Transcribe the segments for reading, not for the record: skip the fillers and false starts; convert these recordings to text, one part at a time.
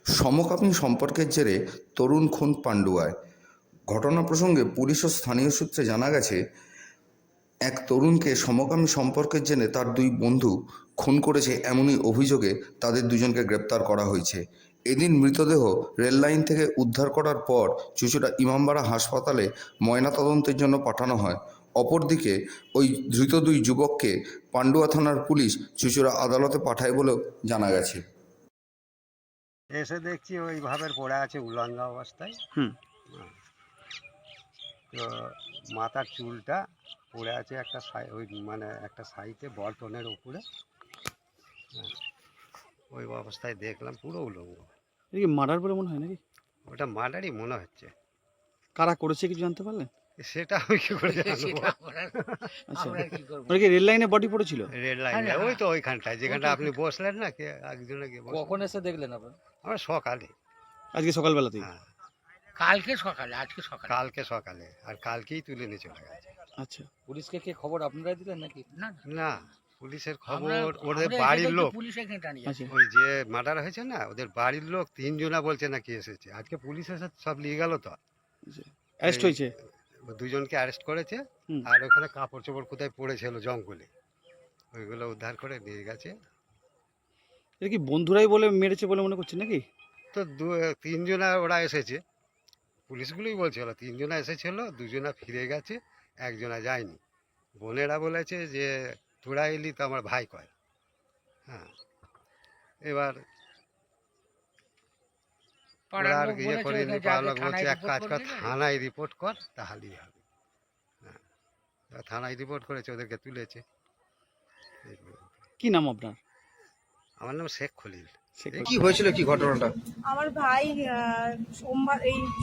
সমকামী সম্পর্কের জেরে তরুণ খুন পান্ডুয়ায়। ঘটনা প্রসঙ্গে পুলিশ ও স্থানীয় সূত্রে জানা গেছে, এক তরুণকে সমকামী সম্পর্কের জেরে তার দুই বন্ধু খুন করেছে, এমনই অভিযোগে তাদের দুজনকে গ্রেপ্তার করা হয়েছে। এদিন মৃতদেহ রেললাইন থেকে উদ্ধার করার পর চুঁচুড়া ইমামবাড়া হাসপাতালে ময়নাতদন্তের জন্য পাঠানো হয়। অপরদিকে ওই ধৃত দুই যুবককে পান্ডুয়া থানার পুলিশ চুঁচুড়া আদালতে পাঠায় বলেও জানা গেছে। এসে দেখছি ওইভাবে পড়ে আছে উলঙ্গা অবস্থায়। হ্যাঁ। তো মাথার চুলটা পড়ে আছে একটা ওই মানে একটা সাইডে বর্তনের উপরে। হ্যাঁ, ওই অবস্থায় দেখলাম পুরো উলঙ্গ। এটা কি মার্ডার বলে মনে হয় নাকি? ওটা মার্ডারই মনে হচ্ছে। কারা করেছে কিছু জানতে পারলেন? সেটা আমি কি করে জানবো? আচ্ছা, ওটা কি রেল লাইনে বডি পড়েছিল? রেড লাইন ওই তো ওইখানটায় যেখানটা আপনি বসলেন না, কে একজনে কখন এসে দেখলেন আপনারা? আমরা সকালে। আজকে সকালবেলাতেই? হ্যাঁ, কালকে সকালে, আজকে সকালে। কালকে সকালে, আর কালকেই তুলে নিয়ে চলে গেছে। আচ্ছা, পুলিশকে কে খবর আপনারাই দিলেন নাকি? না, না, পুলিশের খবর ওদের বাড়ির লোক। পুলিশ এখানে টানিয়ে আচ্ছা, ওই যে মার্ডার হয়েছে না, ওদের বাড়ির লোক তিনজনা বলছে নাকি এসেছে। আজকে পুলিশ এসে সব নিয়ে গেল। তো অ্যারেস্ট হয়েছে? দুজনকে অ্যারেস্ট করেছে। হুম। আর ওখানে কাপড় চোপড় কোথায় পড়েছিল জঙ্গলে, ওইগুলো উদ্ধার করে নিয়ে গেছে। এটা কি বন্ধুরাই বলে মেরেছে বলে মনে করছেন নাকি? তো তিনজনা ওরা এসেছে, পুলিশগুলোই বলছিল তিনজনা এসেছিল, দুজনা ফিরে গেছে, একজনা যায়নি। বোনেরা বলেছে যে তোরা এলি তো আমার ভাই কয়। হ্যাঁ, এবার ওরা আর ইয়ে করেনি। পাড়ার লোক বলছে এক কাজ কর, থানায় রিপোর্ট কর, তাহলেই হবে। হ্যাঁ, থানায় রিপোর্ট করেছে, ওদেরকে তুলেছে। কি নাম আপনার? আমার নাম শেখ খলিল। কি হয়েছিল, কি ঘটনাটা? আমার ভাই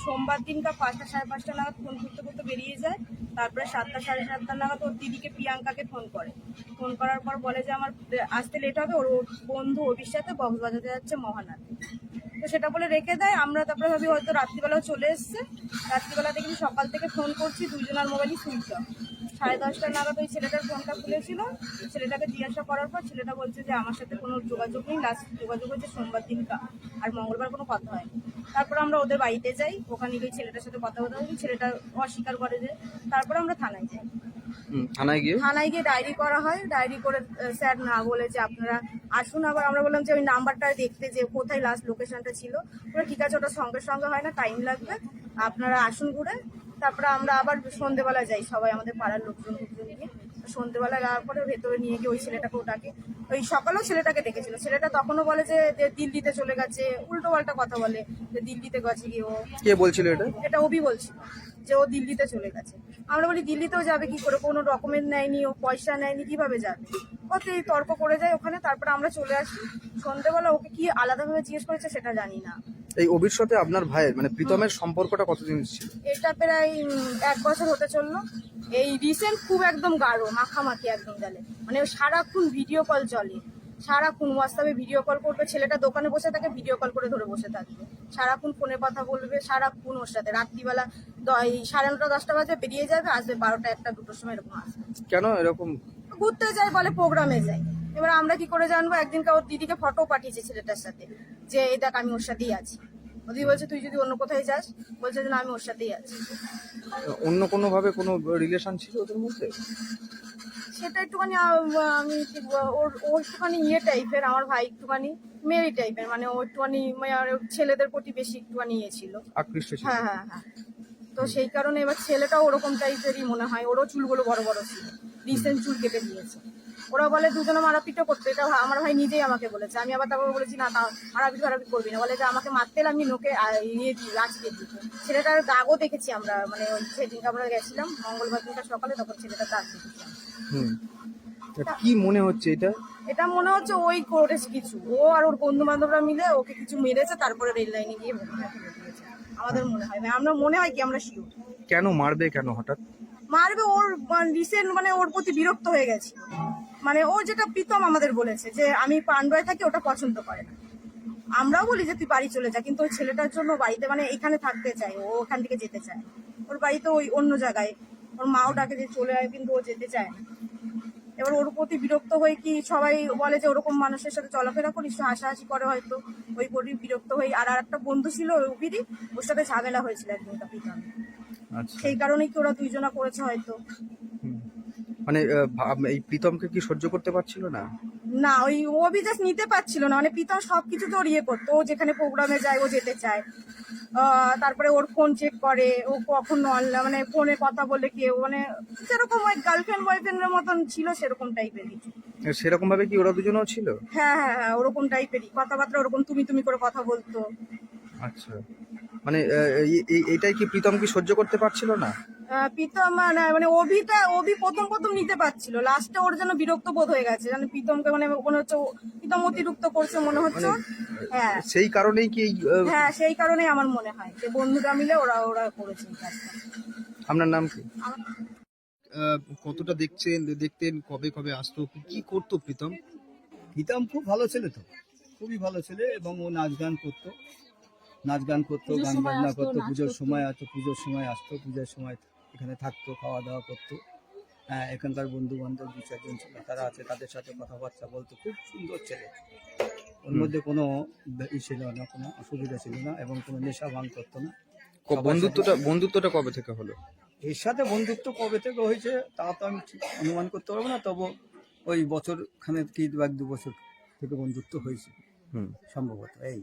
সোমবার দিনকার 5টা সাড়ে 5টা নাগাদ ফোন করতে করতে বেরিয়ে যায়। তারপরে 7টা সাড়ে 7টা নাগাদ ওর দিদিকে প্রিয়াঙ্কাকে ফোন করার পর বলে যে আমার আসতে লেট হবে, ওর বন্ধু অভির সাথে বক্স বাজাতে যাচ্ছে মহানাতে। তো সেটা বলে রেখে দেয়। আমরা তারপরে ভাবি হয়তো রাত্রিবেলাও চলে এসছে। রাত্রিবেলা দেখি সকাল থেকে ফোন করছি, দুজনের মোবাইলই সুইচ অফ। 10:30 নাগাদ ওই ছেলেটার ফোনটা খুলেছিল। ছেলেটাকে জিজ্ঞাসা করার পর ছেলেটা বলছে যে আমার সাথে কোনো যোগাযোগ নেই, লাস্ট যোগাযোগ হচ্ছে সোমবার দিনকা, আর মঙ্গলবার কোনো কথা হয়নি। তারপর আমরা ওদের বাড়িতে যাই, ওখানে গিয়ে ছেলেটার সাথে কথা বলতে হয়, ছেলেটা অস্বীকার করে যে। তারপরে আমরা থানায় যাই। থানায় গিয়ে ডায়েরি করা হয়। ডায়েরি করে স্যার না বলে যে আপনারা আসুন। আবার আমরা বললাম যে ওই নাম্বারটা দেখতে, যে কোথায় লাস্ট লোকেশনটা ছিল। ওরা ঠিক আছে, ওটা সঙ্গে সঙ্গে হয় না, টাইম লাগবে, আপনারা আসুন ঘুরে। তারপরে আমরা আবার সন্ধ্যেবেলা যাই, সবাই আমাদের পাড়ার লোকজন নিয়ে। সন্ধ্যেবেলা যাওয়ার পরে ভেতরে নিয়ে গিয়ে ওই ছেলেটাকেও ডাকে। ওই সকালেও ছেলেটাকে ডেকেছিল। ছেলেটা তখনও বলে যে দিল্লিতে চলে গেছে, উল্টো পাল্টা কথা বলে যে দিল্লিতে গেছে গিয়ে। ও কে বলছিল এটা? এটা অভি বলছিল যে ও দিল্লিতে চলে গেছে। আমরা বলি দিল্লিতেও যাবে কি করে, কোনো ডকুমেন্ট নেয়নি, ও পয়সা নেয়নি, কিভাবে যাবে? কত এই তর্ক করে যায় ওখানে। তারপরে আমরা চলে আসি। সন্ধ্যেবেলা ওকে কি আলাদাভাবে জিজ্ঞেস করেছে সেটা জানি না। এই অভির সাথে আপনার ভাইয়ের মানে প্রীতমের সম্পর্কটা কতদিন ছিল? এটা প্রায় 1 বছর হতে চললো। এই রিসেন্ট খুব একদম গাঢ় মাখামাখি একদম গেলে, মানে সারাক্ষণ ভিডিও কল চলে, সারাক্ষণ হোয়াটসঅ্যাপে ভিডিও কল করবে। ছেলেটা দোকানে বসে থাকে, ভিডিও কল করে ধরে বসে থাকবে, সারাক্ষণ ফোনে কথা বলবে, সারাক্ষণ ওর সাথে। রাত্রিবেলা 9:30 10টা বাজে বেরিয়ে যাবে, আসবে 12টা 1টা 2টোর সময় এরকম আসবে। কেন এরকম? ঘুরতে যায় বলে, প্রোগ্রামে যায়। এবার আমরা কি করে জানবো? একদিনকে ওর দিদিকে ফটো পাঠিয়েছে ছেলেটার সাথে, যে এই দেখ আমি ওর সাথেই আছি। ওদি বলছে তুই যদি অন্য কোথায় যাস, বলছে যে না আমি ওর সাথেই আছি। অন্য কোনো ভাবে কোনো রিলেশন ছিল ওদের মধ্যে? সেটা একটুখানি আমি ও একটুখানি ইয়ে টাইপের, আমার ভাই একটুখানি মেরি টাইপের, মানে ও একটুখানি ছেলেদের প্রতি বেশি একটুখানি ইয়ে ছিল, আকৃষ্ট ছিল। হ্যাঁ হ্যাঁ হ্যাঁ। তো সেই কারণে এবার ছেলেটাও ওরকম টাইপেরই মনে হয়। ওরও চুলগুলো বড় বড় ছিল, রিসেন্ট চুল কেটে দিয়েছে। ওরা বলে দুজনে মারাপিটও করতো, এটা আমার ভাই নিজেই আমাকে বলেছে। আমি আবার তারপর বলেছি না, তা মারাপিট করবি না। বলে যে আমাকে মারতে এলে আমি নোকে ইয়ে দিই, লাচিয়ে দিই। ছেলেটার দাগও দেখেছি আমরা, মানে ওই সেদিনকে আমরা গেছিলাম মঙ্গলবার দিনটা সকালে, তখন ছেলেটার দাগ দেখেছি। কি মনে হচ্ছে এটা? এটা মনে হচ্ছে ওই করেছে কিছু, ও আর ওর বন্ধু বান্ধবরা মিলে ওকে কিছু মেরেছে, তারপরে রেল লাইনে গিয়ে দিয়েছে। আমাদের মনে হয়, আমরা মনে হয় কি আমরা শিওর। কেন মারবে, কেন হঠাৎ মারবে? ওর রিসেন্ট মানে ওর প্রতি বিরক্ত হয়ে গেছে। মানে ও যেটা প্রীতম আমাদের বলেছে যে আমি পান্ডুয়ায় থাকি, ওটা পছন্দ করে না। আমরাও বলি যে তুই বাড়ি চলে যা, কিন্তু ওই ছেলেটার জন্য বাড়িতে মানে এখানে থাকতে চায়, ও ওখান থেকে যেতে চায়। ওর বাড়িতে ওই অন্য জায়গায়, ওর মাও ডাকে যে চলে আয়, কিন্তু ও যেতে চায় না। এবার ওর প্রতি বিরক্ত হয়ে কি সবাই বলে যে ওরকম মানুষের সাথে চলাফেরা করিস, হাসাহাসি করে হয়তো ওই প্রতি বিরক্ত হয়ে। আর একটা বন্ধু ছিল ওবিরই, ওর সাথে ঝামেলা হয়েছিল একদিন পিতন, আচ্ছা, সেই কারণেই কি ওরা দুইজনা করেছে হয়তো। মানে এই প্রীতমকে কি সহ্য করতে পারছিল না? না, ওই অভি জাস্ট নিতে পারছিল না, মানে পিতন সবকিছুতে ওর ইয়ে করতো, ও যেখানে প্রোগ্রামে যায় ও যেতে চায়। তারপরে ওর ফোন চেক করে, ও কখন মানে ফোনে কথা বলে কেউ, মানে যেরকম ওই গার্লফ্রেন্ড বয়ফ্রেন্ডের মতন ছিল সেরকম টাইপের কিছু। সেরকম ভাবে কি ওরা দুজনেও ছিল? হ্যাঁ হ্যাঁ হ্যাঁ, ওরকম টাইপেরই কথাবার্তা, ওরকম তুমি তুমি করে কথা বলতো। আচ্ছা, মানে এইটাই কি প্রীতম কি সহ্য করতে পারছিল না? প্রীতম মানে অভি প্রথম নিতে পারছিল, লাস্টে ওর যেন বিরক্ত বোধ হয়ে গেছে, মানে প্রীতমকে মানে মনে হচ্ছে প্রীতম অতিরিক্ত করছে মনে হচ্ছে ওর। হ্যাঁ সেই কারণেই কি হ্যাঁ, সেই কারণেই আমার মনে হয় যে বন্ধুরা মিলে ওরা করেছে এই কাজটা। আপনার নাম কি? কতটা দেখতেন, কবে কবে আসতো, কি করতো প্রীতম? প্রীতম খুব ভালো ছেলে তো, খুবই ভালো ছেলে, এবং ও নাচ গান করতো, গান বাজনা করতো। পুজোর সময় আসতো, পুজোর সময় এখানে থাকতো, খাওয়া দাওয়া করতো। হ্যাঁ, এখানকার বন্ধু বান্ধব 2-4 জন ছিল, তারা আছে, তাদের সাথে কথাবার্তা বলতো। খুব সুন্দর ছেলে, ওর মধ্যে কোনো ছিল না, কোনো অসুবিধা ছিল না, এবং কোনো নেশা ভাঙ করতো না। বন্ধুত্বটা কবে থেকে হলো? এর সাথে বন্ধুত্ব কবে থেকে হয়েছে তা তো আমি ঠিক অনুমান করতে পারবো না, তবু ওই বছর খানেক কি 1-2 বছর থেকে বন্ধুত্ব হয়েছে সম্ভবত। এই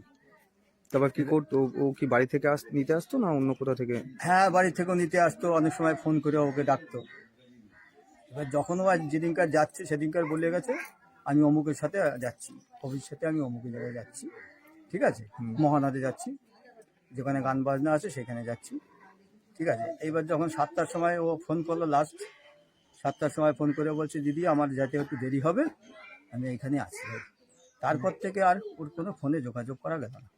তারপর কি করতো? ও কি বাড়ি থেকে নিতে আসতো না অন্য কোথা থেকে? হ্যাঁ, বাড়ি থেকেও নিতে আসতো, অনেক সময় ফোন করে ওকে ডাকতো। এবার যখন ও আজ যেদিনকার যাচ্ছে সেদিনকার বলে গেছে আমি অমুকের সাথে যাচ্ছি, কবির সাথে আমি অমুকের জায়গায় যাচ্ছি, ঠিক আছে, মহানাদে যাচ্ছি, যেখানে গান বাজনা আছে সেখানে যাচ্ছি, ঠিক আছে। এইবার যখন 7টার সময় ও ফোন করলো, লাস্ট 7টার সময় ফোন করে বলছে দিদি আমার যেতে একটু দেরি হবে, আমি এখানে আছি। তারপর থেকে আর ওর কোনো ফোনে যোগাযোগ করা গেল না,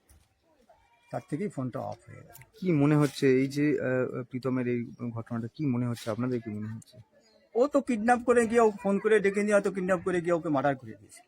তার থেকেই ফোনটা অফ হয়ে গেল। কি মনে হচ্ছে এই যে প্রীতমের এই ঘটনাটা, কি মনে হচ্ছে আপনাদের, কি মনে হচ্ছে? ও তো কিডন্যাপ করে গিয়ে, ও ফোন করে ডেকে নিয়ে হয়তো কিডন্যাপ করে গিয়ে ওকে মার্ডার করে দিয়েছে।